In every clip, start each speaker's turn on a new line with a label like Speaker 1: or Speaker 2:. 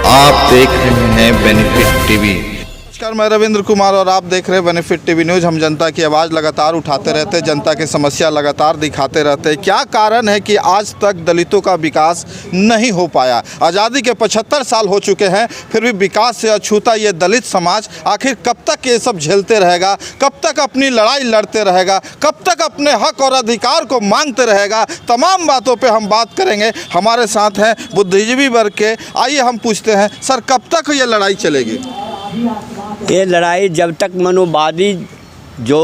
Speaker 1: आप देख रहे हैं बेनिफिट टीवी।
Speaker 2: नमस्कार, मैं रविंद्र कुमार और आप देख रहे हैं बेनिफिट टीवी न्यूज़। हम जनता की आवाज़ लगातार उठाते रहते हैं, जनता की समस्या लगातार दिखाते रहते हैं। क्या कारण है कि आज तक दलितों का विकास नहीं हो पाया? आज़ादी के 75 साल हो चुके हैं, फिर भी विकास से अछूता ये दलित समाज आखिर कब तक ये सब झेलते रहेगा? कब तक अपनी लड़ाई लड़ते रहेगा? कब तक अपने हक और अधिकार को मांगते रहेगा? तमाम बातों पर हम बात करेंगे। हमारे साथ हैं बुद्धिजीवी वर्ग के। आइए हम पूछते हैं, सर कब तक ये लड़ाई चलेगी?
Speaker 3: ये लड़ाई जब तक मनुवादी जो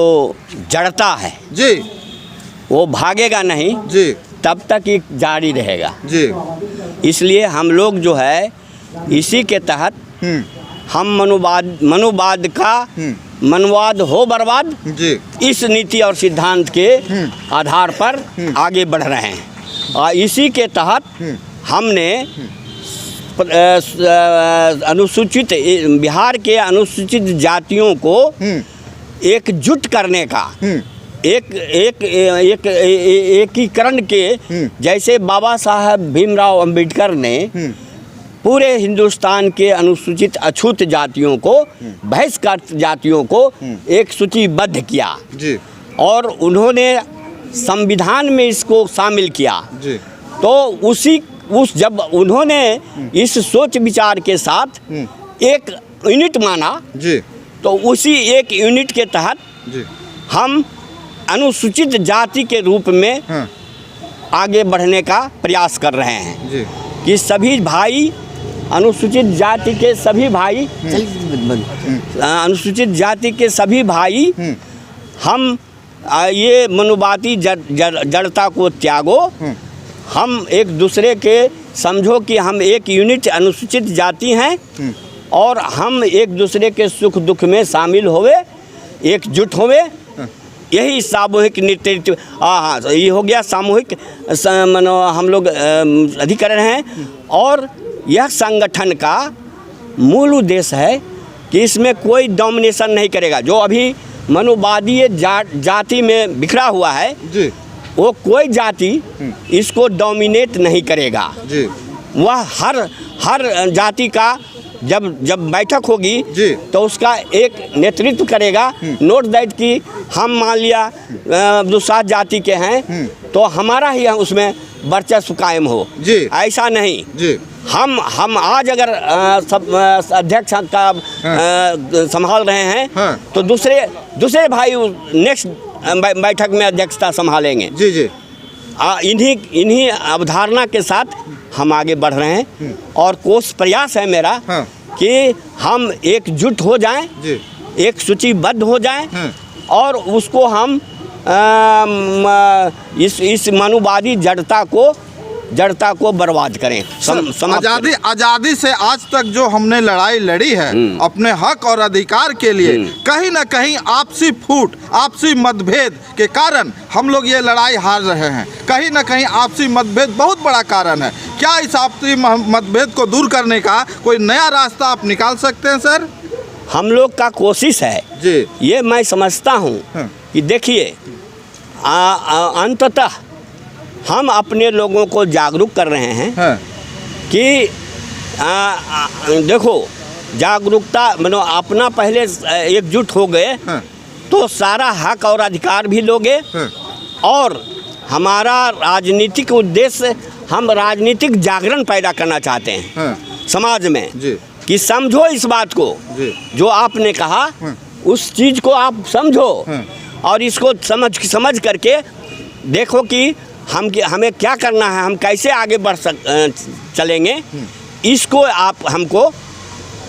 Speaker 3: जड़ता है
Speaker 2: जी,
Speaker 3: वो भागेगा नहीं
Speaker 2: जी,
Speaker 3: तब तक ये जारी रहेगा।
Speaker 2: जी,
Speaker 3: इसलिए हम लोग जो है इसी के तहत हम मनुवाद का मनवाद हो बर्बाद,
Speaker 2: जी,
Speaker 3: इस नीति और सिद्धांत के आधार पर आगे बढ़ रहे हैं। और इसी के तहत हमने अनुसूचित बिहार के अनुसूचित जातियों को एकजुट करने का एकीकरण के, जैसे बाबा साहब भीमराव अंबेडकर ने पूरे हिंदुस्तान के अनुसूचित अछूत जातियों को, बहिष्कृत जातियों को एक सूचीबद्ध किया
Speaker 2: जी,
Speaker 3: और उन्होंने संविधान में इसको शामिल किया।
Speaker 2: जी,
Speaker 3: तो जब उन्होंने इस सोच विचार के साथ एक यूनिट माना,
Speaker 2: जी,
Speaker 3: तो उसी एक यूनिट के तहत
Speaker 2: जी,
Speaker 3: हम अनुसूचित जाति के रूप में आगे बढ़ने का प्रयास कर रहे हैं।
Speaker 2: जी,
Speaker 3: कि सभी भाई, अनुसूचित जाति के सभी भाई, अनुसूचित जाति के सभी भाई, हम ये मनुवादी जड़ता को त्यागो। हम एक दूसरे के समझो कि हम एक यूनिट अनुसूचित जाति हैं और हम एक दूसरे के सुख दुख में शामिल होवे, एकजुट होवे। यही सामूहिक नेतृत्व, हाँ, ये हो गया सामूहिक हम लोग अधिकरण हैं। और यह संगठन का मूल उद्देश्य है कि इसमें कोई डोमिनेशन नहीं करेगा। जो अभी मनुवादी जाति में बिखरा हुआ है
Speaker 2: जी,
Speaker 3: वो कोई जाति इसको डोमिनेट नहीं करेगा।
Speaker 2: जी,
Speaker 3: वह हर जाति का जब बैठक होगी तो उसका एक नेतृत्व करेगा। नोट दैट कि हम मान लिया दूसरा जाति के हैं तो हमारा ही उसमें वर्चस्व कायम हो जी। ऐसा नहीं जी। हम आज अगर अध्यक्ष का संभाल रहे हैं तो दूसरे भाई नेक्स्ट बैठक में अध्यक्षता संभालेंगे जी जी। इन्हीं अवधारणा के साथ हम आगे बढ़ रहे हैं और कोशिश प्रयास है मेरा कि हम एकजुट हो जाएं, एक सूचीबद्ध हो जाएं और उसको हम इस मनुवादी जड़ता को बर्बाद करें।
Speaker 2: आज़ादी से आज तक जो हमने लड़ाई लड़ी है अपने हक और अधिकार के लिए, कहीं ना कहीं आपसी फूट, आपसी मतभेद के कारण हम लोग ये लड़ाई हार रहे हैं। कहीं ना कहीं आपसी मतभेद बहुत बड़ा कारण है। क्या इस आपसी मतभेद को दूर करने का कोई नया रास्ता आप निकाल सकते हैं सर?
Speaker 3: हम लोग का कोशिश है जी। ये मैं समझता हूँ कि देखिए अंततः हम अपने लोगों को जागरूक कर रहे हैं कि देखो जागरूकता मतलब अपना पहले एकजुट हो गए तो सारा हक और अधिकार भी लोगे। और हमारा राजनीतिक उद्देश्य, हम राजनीतिक जागरण पैदा करना चाहते हैं समाज में जी। कि समझो इस बात को जी। जो आपने कहा उस चीज़ को आप समझो और इसको समझ करके देखो कि हमें क्या करना है, हम कैसे आगे चलेंगे, इसको आप हमको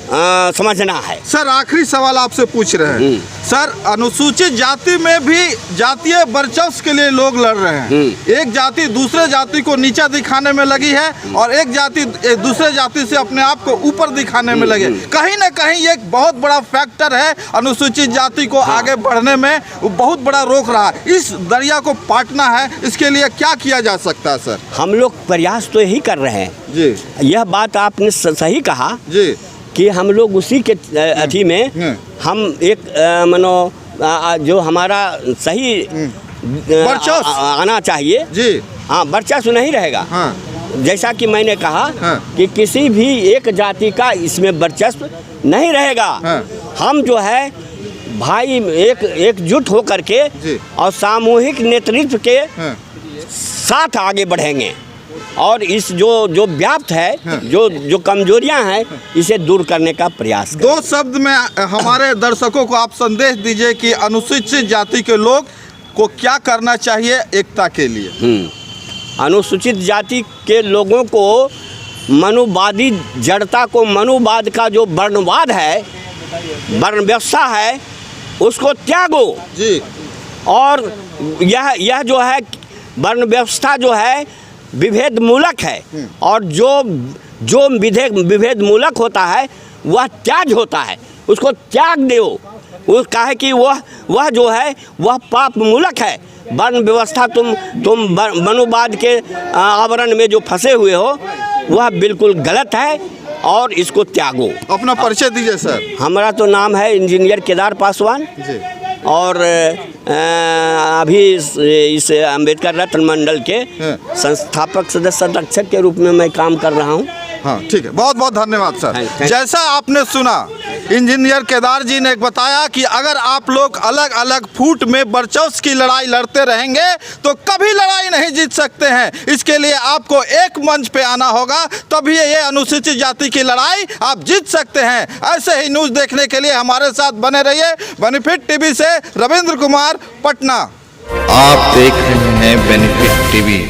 Speaker 3: समझना है।
Speaker 2: सर आखिरी सवाल आपसे पूछ रहे हैं सर, अनुसूचित जाति में भी जातीय वर्चस्व के लिए लोग लड़ रहे हैं। एक जाति दूसरे जाति को नीचा दिखाने में लगी है और एक जाति दूसरे जाति से अपने आप को ऊपर दिखाने में लगे। कहीं ना कहीं एक बहुत बड़ा फैक्टर है अनुसूचित जाति को आगे बढ़ने में, बहुत बड़ा रोक रहा है। इस दरिया को पाटना है, इसके लिए क्या किया जा सकता है सर?
Speaker 3: हम लोग प्रयास तो यही कर रहे हैं जी। यह बात आपने सही कहा जी कि हम लोग उसी के अथी में हम एक जो हमारा सही आना चाहिए जी। हाँ, वर्चस्व नहीं रहेगा जैसा कि मैंने कहा
Speaker 2: हाँ।
Speaker 3: कि किसी भी एक जाति का इसमें वर्चस्व नहीं रहेगा।
Speaker 2: हाँ।
Speaker 3: हम जो है भाई एकजुट होकर के
Speaker 2: जी।
Speaker 3: और सामूहिक नेतृत्व के
Speaker 2: हाँ।
Speaker 3: साथ आगे बढ़ेंगे और इस जो व्याप्त है,
Speaker 2: हाँ।
Speaker 3: जो कमजोरियां हैं, इसे दूर करने का प्रयास करें।
Speaker 2: 2 शब्द में हमारे दर्शकों को आप संदेश दीजिए कि अनुसूचित जाति के लोग को क्या करना चाहिए एकता के लिए।
Speaker 3: अनुसूचित जाति के लोगों को मनुवादी जड़ता को, मनुवाद का जो वर्णवाद है, वर्ण व्यवस्था है, उसको त्यागो।
Speaker 2: जी।
Speaker 3: और यह जो है वर्ण व्यवस्था जो है विभेद मूलक है और जो विभेद मूलक होता है वह त्याग होता है, उसको त्याग दो। वो कहे कि वह जो है वह पाप मूलक है। वर्ण व्यवस्था तुम मनुवाद के आवरण में जो फंसे हुए हो वह बिल्कुल गलत है और इसको त्यागो।
Speaker 2: अपना परिचय दीजिए सर।
Speaker 3: हमारा तो नाम है इंजीनियर केदार पासवान
Speaker 2: जी।
Speaker 3: और अभी इस अम्बेडकर रत्न मंडल के
Speaker 2: हाँ।
Speaker 3: संस्थापक सदस्य संरक्षक के रूप में मैं काम कर रहा हूँ।
Speaker 2: हाँ, ठीक है, बहुत बहुत धन्यवाद सर।
Speaker 3: Thank you.
Speaker 2: जैसा आपने सुना, इंजीनियर केदार जी ने बताया कि अगर आप लोग अलग अलग फूट में वर्चस्व की लड़ाई लड़ते रहेंगे तो कभी लड़ाई नहीं जीत सकते हैं। इसके लिए आपको एक मंच पे आना होगा, तभी ये अनुसूचित जाति की लड़ाई आप जीत सकते हैं। ऐसे ही न्यूज़ देखने के लिए हमारे साथ बने रहिए। बेनिफिट टीवी से रविंद्र कुमार, पटना।
Speaker 1: आप देख रहे हैं बेनिफिट टीवी।